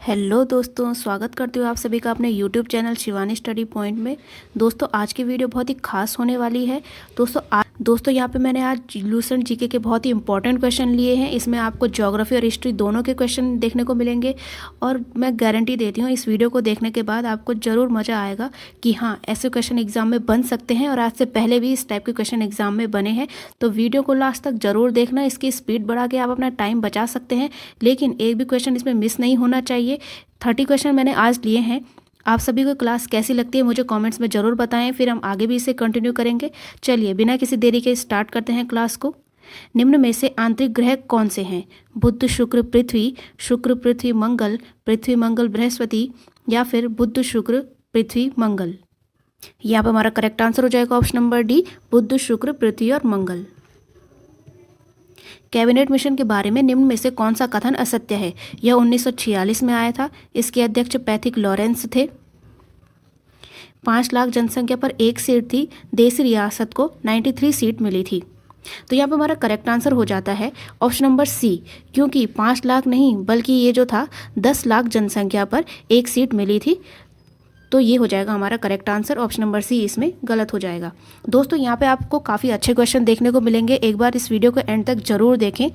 Hello दोस्तों, स्वागत करती हूँ आप सभी का अपने YouTube channel Shivani study point में। दोस्तों, आज की वीडियो बहुत ही खास होने वाली है। दोस्तों यहाँ पे मैंने आज लूसेंट जीके के बहुत ही इंपॉर्टेंट क्वेश्चन लिए हैं। इसमें आपको ज्योग्राफी और हिस्ट्री दोनों के क्वेश्चन देखने को मिलेंगे और मैं गारंटी देती हूँ इस वीडियो को देखने के बाद आपको ज़रूर मज़ा आएगा कि हाँ, ऐसे क्वेश्चन एग्जाम में बन सकते हैं और आज से पहले भी इस टाइप के क्वेश्चन एग्जाम में बने हैं। तो वीडियो को लास्ट तक ज़रूर देखना, इसकी स्पीड बढ़ा के आप अपना टाइम बचा सकते हैं, लेकिन एक भी क्वेश्चन इसमें मिस नहीं होना चाहिए। 30 क्वेश्चन मैंने आज लिए हैं। आप सभी को क्लास कैसी लगती है मुझे कमेंट्स में ज़रूर बताएं, फिर हम आगे भी इसे कंटिन्यू करेंगे। चलिए बिना किसी देरी के स्टार्ट करते हैं क्लास को। निम्न में से आंतरिक ग्रह कौन से हैं? बुध शुक्र पृथ्वी मंगल, पृथ्वी मंगल बृहस्पति, या फिर बुध शुक्र पृथ्वी मंगल। यहाँ पर हमारा करेक्ट आंसर हो जाएगा option number D, Budh Shukra पृथ्वी और मंगल। कैबिनेट मिशन के बारे में निम्न में से कौन सा कथन असत्य है? यह 1946 में आया था। इसके अध्यक्ष पैथिक लॉरेंस थे। 5 लाख जनसंख्या पर एक सीट थी। देशी रियासत को 93 सीट मिली थी। तो यहाँ पर हमारा करेक्ट आंसर हो जाता है ऑप्शन नंबर सी, क्योंकि 5 लाख नहीं बल्कि ये जो था 10 लाख जनसंख्या पर एक सीट मिली थी। तो ये हो जाएगा हमारा correct answer, option number C इसमें गलत हो जाएगा। दोस्तों यहाँ पे आपको काफ़ी अच्छे क्वेश्चन देखने को मिलेंगे, एक बार इस वीडियो को एंड तक जरूर देखें।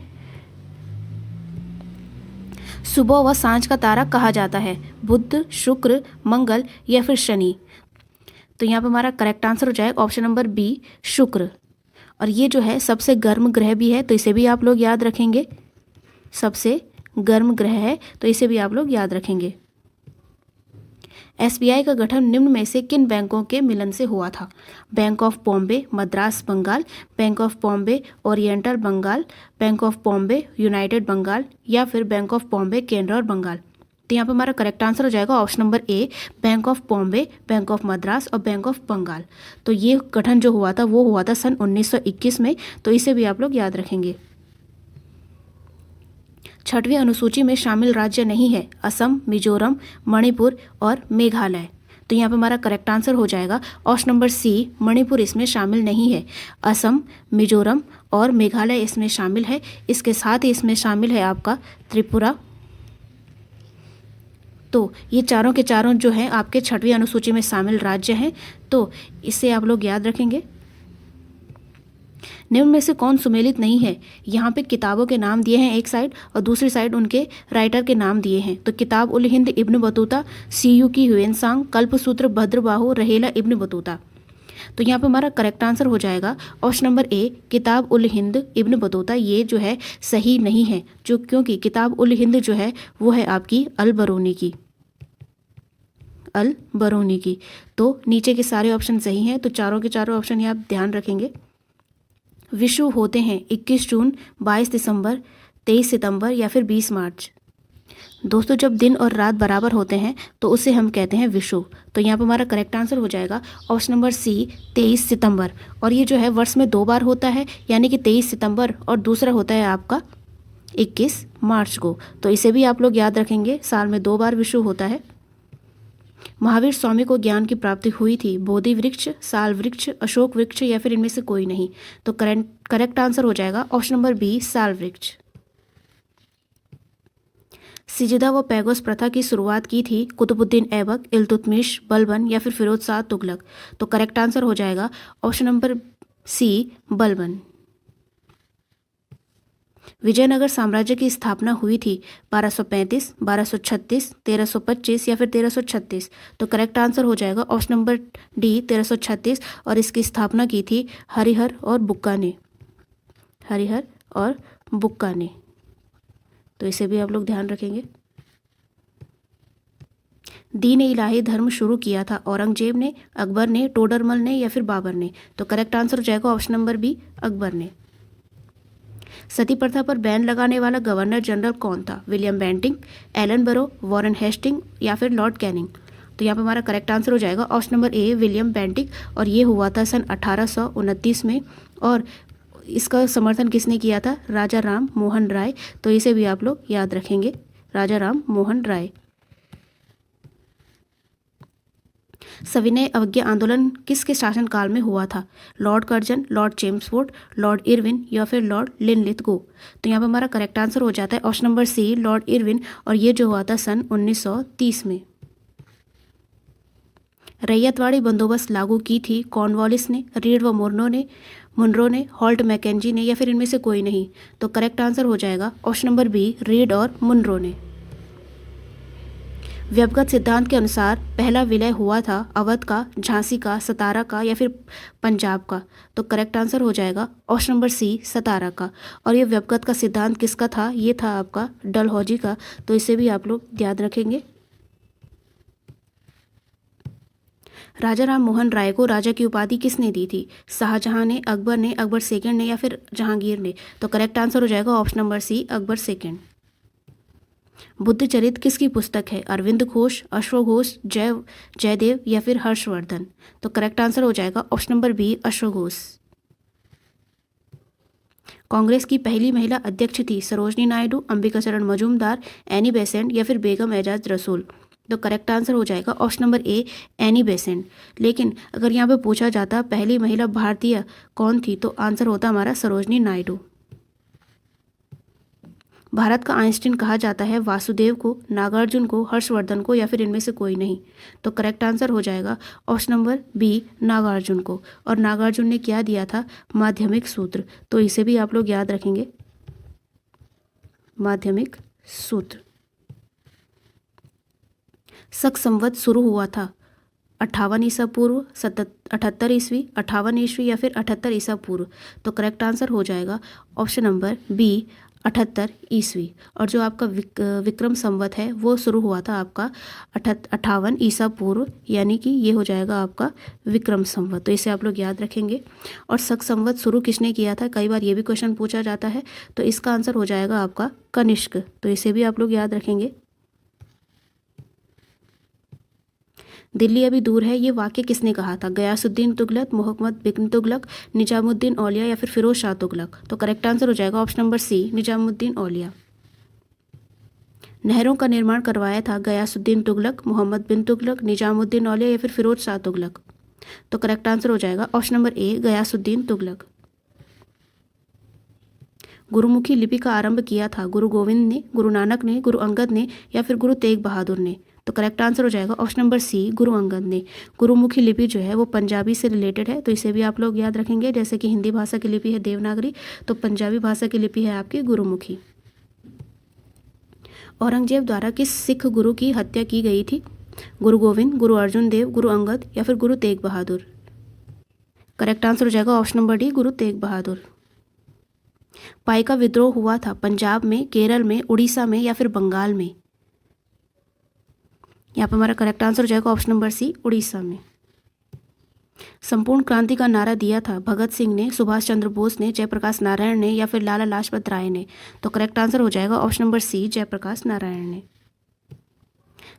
सुबह व सांझ का तारा कहा जाता है? बुध, शुक्र, मंगल या फिर शनि। तो यहाँ पे हमारा करेक्ट आंसर हो जाएगा ऑप्शन नंबर बी, शुक्र। और ये जो है सबसे गर्म ग्रह भी है, तो इसे भी आप लोग याद रखेंगे। सबसे गर्म ग्रह है तो इसे भी आप लोग याद रखेंगे। एसबीआई का गठन निम्न में से किन बैंकों के मिलन से हुआ था? Bank of Bombay Madras Bengal, bank of Bombay oriental Bengal, bank of Bombay united Bengal, या फिर बैंक ऑफ बॉम्बे केंद्र और बंगाल। तो यहाँ पर हमारा करेक्ट आंसर हो जाएगा option number A, bank of Bombay, bank of Madras और बैंक ऑफ बंगाल। तो ये गठन जो हुआ था वो हुआ था सन 1921 में, तो इसे भी आप लोग याद रखेंगे। 6वीं अनुसूची में शामिल राज्य नहीं है? असम, मिजोरम, मणिपुर और मेघालय। तो यहाँ पे हमारा करेक्ट आंसर हो जाएगा ऑप्शन नंबर सी, मणिपुर इसमें शामिल नहीं है। असम, मिजोरम और मेघालय इसमें शामिल है। इसके साथ ही इसमें शामिल है आपका त्रिपुरा। तो ये चारों के चारों जो हैं आपके 6वीं अनुसूची में शामिल राज्य हैं, तो इसे आप लोग याद रखेंगे। निम्न में से कौन सुमेलित नहीं है? यहाँ पे किताबों के नाम दिए हैं एक साइड और दूसरी साइड उनके राइटर के नाम दिए हैं। तो किताब ul Hind Ibn Battuta, Si-Yu-Ki ह्यूएनसांग, Kalpasutra Bhadrabahu, रहेला इब्न बतूता। तो यहाँ पे हमारा करेक्ट आंसर हो जाएगा ऑप्शन नंबर ए, किताब उल हिंद इब्न बतूता। ये जो है सही नहीं है, जो क्योंकि किताब उल हिंद जो है वो है आपकी अल बरूनी की। तो नीचे के सारे ऑप्शन सही हैं, तो चारों के चारों ऑप्शन ये आप ध्यान रखेंगे। विषु होते हैं 21 जून, 22 दिसंबर, 23 सितंबर या फिर 20 मार्च। दोस्तों जब दिन और रात बराबर होते हैं तो उसे हम कहते हैं विषु। तो यहाँ पर हमारा करेक्ट आंसर हो जाएगा ऑप्शन नंबर सी, 23 सितंबर। और ये जो है वर्ष में 2 बार होता है, यानी कि 23 सितंबर, और दूसरा होता है आपका 21 मार्च को। तो इसे भी आप लोग याद रखेंगे, साल में 2 बार विषु होता है। महावीर स्वामी को ज्ञान की प्राप्ति हुई थी? बोधि वृक्ष, साल वृक्ष, अशोक वृक्ष या फिर इनमें से कोई नहीं। तो करेक्ट आंसर हो जाएगा ऑप्शन नंबर बी, साल वृक्ष। सिजदा व पैगोस प्रथा की शुरुआत की थी? कुतुबुद्दीन ऐबक, इल्तुतमिश, बलबन या फिर फिरोज शाह तुगलक। तो करेक्ट आंसर हो जाएगा option number C, Balban. Vijayanagar साम्राज्य की स्थापना हुई थी 1235, 1236, 1325 या फिर 1336। तो करेक्ट आंसर हो जाएगा ऑप्शन नंबर डी, 1336। और इसकी स्थापना की थी हरिहर और बुक्का ने। तो इसे भी आप लोग ध्यान रखेंगे। दीन इलाही धर्म शुरू किया था? औरंगजेब ने, अकबर ने, टोडरमल ने या फिर बाबर ने। तो करेक्ट आंसर हो जाएगा ऑप्शन नंबर बी, अकबर ने। सती प्रथा पर बैन लगाने वाला गवर्नर जनरल कौन था? विलियम बेंटिंग, एलन बरो, वॉरेन हेस्टिंग या फिर लॉर्ड कैनिंग। तो यहाँ पर हमारा करेक्ट आंसर हो जाएगा option number A, William Bentinck. और ये हुआ था सन 1829 में। और इसका समर्थन किसने किया था? राजा राम मोहन राय। तो इसे भी आप लोग याद रखेंगे, राजा राम मोहन राय। सविनय अवज्ञा आंदोलन किसके शासनकाल में हुआ था? Lord Curzon, Lord Chelmsford, Lord Irwin या फिर लॉर्ड लिनलिथगो? तो यहाँ पर हमारा करेक्ट आंसर हो जाता है option number C, lord Irwin, और ये जो हुआ था सन 1930 में। रैयतवाड़ी बंदोबस्त लागू की थी कॉर्नवालिस ने, रीड व मुनरो ने, हॉल्ट मैकेंजी ने, या फिर इनमें से कोई नहीं? तो करेक्ट आंसर हो जाएगा ऑप्शन नंबर बी, रीड और मुनरो ने। व्यवगत सिद्धांत के अनुसार पहला विलय हुआ था अवध का, झांसी का, सतारा का या फिर पंजाब का? तो करेक्ट आंसर हो जाएगा ऑप्शन नंबर सी, सतारा का। और ये व्यवगत का सिद्धांत किसका था? ये था आपका डलहौजी का। तो इसे भी आप लोग याद रखेंगे। राजा राम मोहन राय को राजा की उपाधि किसने दी थी? शाहजहां ने, अकबर ने, अकबर सेकंड ने या फिर जहांगीर ने? तो करेक्ट आंसर हो जाएगा option number C, Akbar second. Buddhacharita किसकी पुस्तक है? अरविंद घोष, अश्व घोष, जयदेव या फिर हर्षवर्धन? तो करेक्ट आंसर हो जाएगा ऑप्शन नंबर बी, अश्व घोष। कांग्रेस की पहली महिला अध्यक्ष थी सरोजनी नायडू, अंबिकाचरण मजूमदार, एनी बेसेंट या फिर बेगम एजाज रसूल? तो करेक्ट आंसर हो जाएगा ऑप्शन नंबर ए, एनी बेसेंट। लेकिन अगर यहाँ पे पूछा जाता पहली महिला भारतीय कौन थी, तो आंसर होता हमारा सरोजनी नायडू। भारत का आइंस्टीन कहा जाता है वासुदेव को, नागार्जुन को, हर्षवर्धन को या फिर इनमें से कोई नहीं? तो करेक्ट आंसर हो जाएगा ऑप्शन नंबर बी, नागार्जुन को। और नागार्जुन ने क्या दिया था? माध्यमिक सूत्र। तो इसे भी आप लोग याद रखेंगे, माध्यमिक सूत्र। शक संवत शुरू हुआ था 58 ईसा पूर्व, 78 ईस्वी, 58 ईस्वी या फिर 78 ईसा पूर्व? तो करेक्ट आंसर हो जाएगा ऑप्शन नंबर बी, 78 ईस्वी। और जो आपका विक्रम संवत है वो शुरू हुआ था आपका 58 ईसा पूर्व, यानी कि ये हो जाएगा आपका विक्रम संवत। तो इसे आप लोग याद रखेंगे। और शक संवत शुरू किसने किया था? कई बार ये भी क्वेश्चन पूछा जाता है। तो इसका आंसर हो जाएगा आपका कनिष्क। तो इसे भी आप लोग याद रखेंगे। दिल्ली अभी दूर है, ये वाक्य किसने कहा था? गयासुद्दीन तुगलक, मोहम्मद बिन तुगलक, निजामुद्दीन औलिया या फिर फिरोज शाह तुगलक? तो करेक्ट आंसर हो जाएगा ऑप्शन नंबर सी, निजामुद्दीन औलिया। नहरों का निर्माण करवाया था गयासुद्दीन तुगलक, मोहम्मद बिन तुगलक, निजामुद्दीन औलिया या फिर फिरोज शाह तुगलक? तो करेक्ट आंसर हो जाएगा option number A, Ghiyasuddin Tughlaq. Gurmukhi लिपि का आरंभ किया था गुरु गोविंद ने, गुरु नानक ने, गुरु अंगद ने या फिर गुरु तेग बहादुर ने? तो करेक्ट आंसर हो जाएगा ऑप्शन नंबर सी, गुरु अंगद ने। गुरुमुखी लिपि जो है वो पंजाबी से रिलेटेड है, तो इसे भी आप लोग याद रखेंगे। जैसे कि हिंदी भाषा की लिपि है देवनागरी, तो पंजाबी भाषा की लिपि है आपकी गुरुमुखी। औरंगजेब द्वारा किस सिख गुरु की हत्या की गई थी? गुरु गोविंद, गुरु अर्जुन देव, गुरु अंगद या फिर गुरु तेग बहादुर? करेक्ट आंसर हो जाएगा option number D, Guru Tegh Bahadur. Paika विद्रोह हुआ था पंजाब में, केरल में, उड़ीसा में या फिर बंगाल में? यहाँ पर हमारा करेक्ट आंसर हो जाएगा ऑप्शन नंबर सी, उड़ीसा में। संपूर्ण क्रांति का नारा दिया था भगत सिंह ने, सुभाष चंद्र बोस ने, जयप्रकाश नारायण ने या फिर लाला लाजपत राय ने? तो करेक्ट आंसर हो जाएगा option number C, Jayaprakash Narayan ने।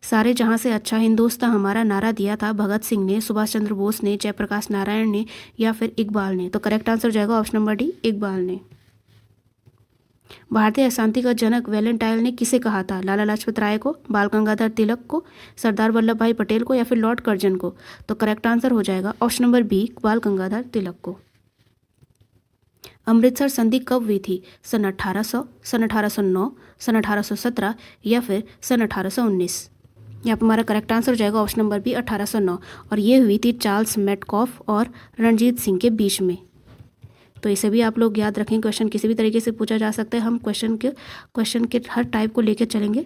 सारे जहां से अच्छा हिंदुस्तान हमारा नारा दिया था भगत सिंह ने, सुभाष चंद्र बोस ने, जयप्रकाश नारायण ने या फिर इकबाल ने? तो करेक्ट आंसर हो जाएगा ऑप्शन नंबर डी, इकबाल ने। भारतीय अशांति का जनक वैलेंटाइन ने किसे कहा था? लाला लाजपत राय को, बाल गंगाधर तिलक को, सरदार वल्लभ भाई पटेल को या फिर लॉर्ड कर्जन को? तो करेक्ट आंसर हो जाएगा ऑप्शन नंबर बी, बाल गंगाधर तिलक को। अमृतसर संधि कब हुई थी? सन 1800, सन 1809, सन 1817 या फिर सन 1819? यहाँ पर हमारा करेक्ट आंसर हो जाएगा ऑप्शन नंबर बी, 1809। और ये हुई थी चार्ल्स मेटकॉफ और रणजीत सिंह के बीच में। तो इसे भी आप लोग याद रखें, क्वेश्चन किसी भी तरीके से पूछा जा सकता है। हम क्वेश्चन के हर टाइप को लेकर चलेंगे।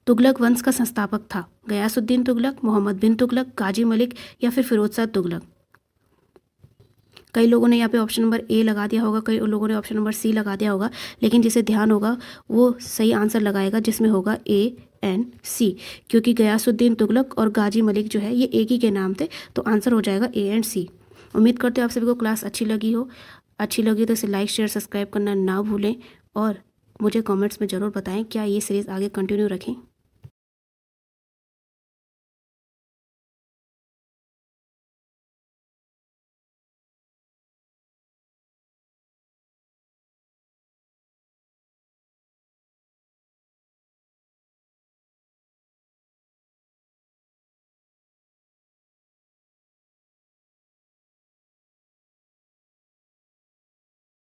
तुगलक वंश का संस्थापक था गयासुद्दीन तुगलक, मोहम्मद बिन तुगलक, गाजी मलिक या फिर फिरोज शाह तुगलक? कई लोगों ने यहाँ पे ऑप्शन नंबर ए लगा दिया होगा, कई लोगों ने ऑप्शन नंबर सी लगा दिया होगा, लेकिन जिसे ध्यान होगा वो सही आंसर लगाएगा जिसमें होगा ए एन सी, क्योंकि गयासुद्दीन तुगलक और गाजी मलिक जो है ये एक ही के नाम थे। तो आंसर हो जाएगा ए एंड सी। उम्मीद करते हो आप सभी को क्लास अच्छी लगी तो इसे लाइक शेयर सब्सक्राइब करना ना भूलें और मुझे कमेंट्स में ज़रूर बताएं क्या ये सीरीज़ आगे कंटिन्यू रखें।